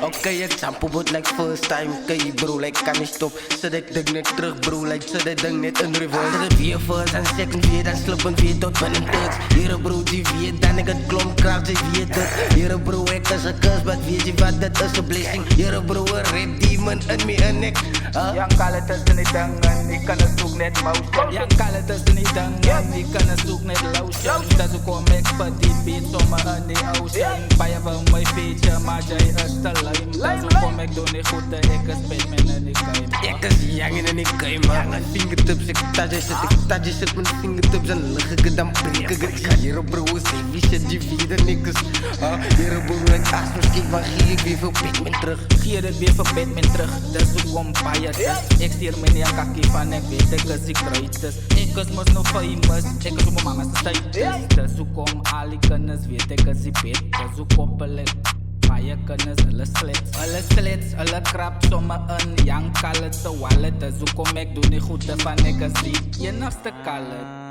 Okay, ik sample bot like first time. Okay bro, like kan niet stop. Zet ik denk net terug bro, like zet ik denk net een reverse. Zet het weer first en second weer, dan sluppen weer tot van een touch. Hier bro, die weet dan ik het klomp kracht, die weet het. Hier bro, ik is een kus, maar weet je wat, dat is een blessing. Hier bro, een rap demon in me en ik. Yang kala tussen die dangen, ik kan het zoek net motion. Yang kala tussen die dangen, ik kan het zoek net lotion. Dat is ook om ik spot die beat zomaar in die ocean. Paya van mijn feature, maar jij is te lame. Dat is ook om ik doe niet goed, ik is Batman en ik kan. Ik is young en ik kan man. Mijn fingertips, ik touch zet mijn fingertips en lig ik het dan breek ik het. Hier bro, savvy shit, die vierde niks. Hier bro, ik ask misschien, waar gie ik weer voor Batman terug? Gier het weer voor Batman terug, dat is ook om paya dus. Ik stuur me niet aan kakkie van, ik weet ik is ik draait dus. Ik is mos nog famous, ik is op mijn mama's tijd dus. Dat is ook om al die kennis, weet ik is die beat. Dat is ook koppelijk. Paya kennis, alle slits, alle krap, somme een yang kallet te wallet. Dat is ook om ik doe niet goed van ik is die enigste kallet.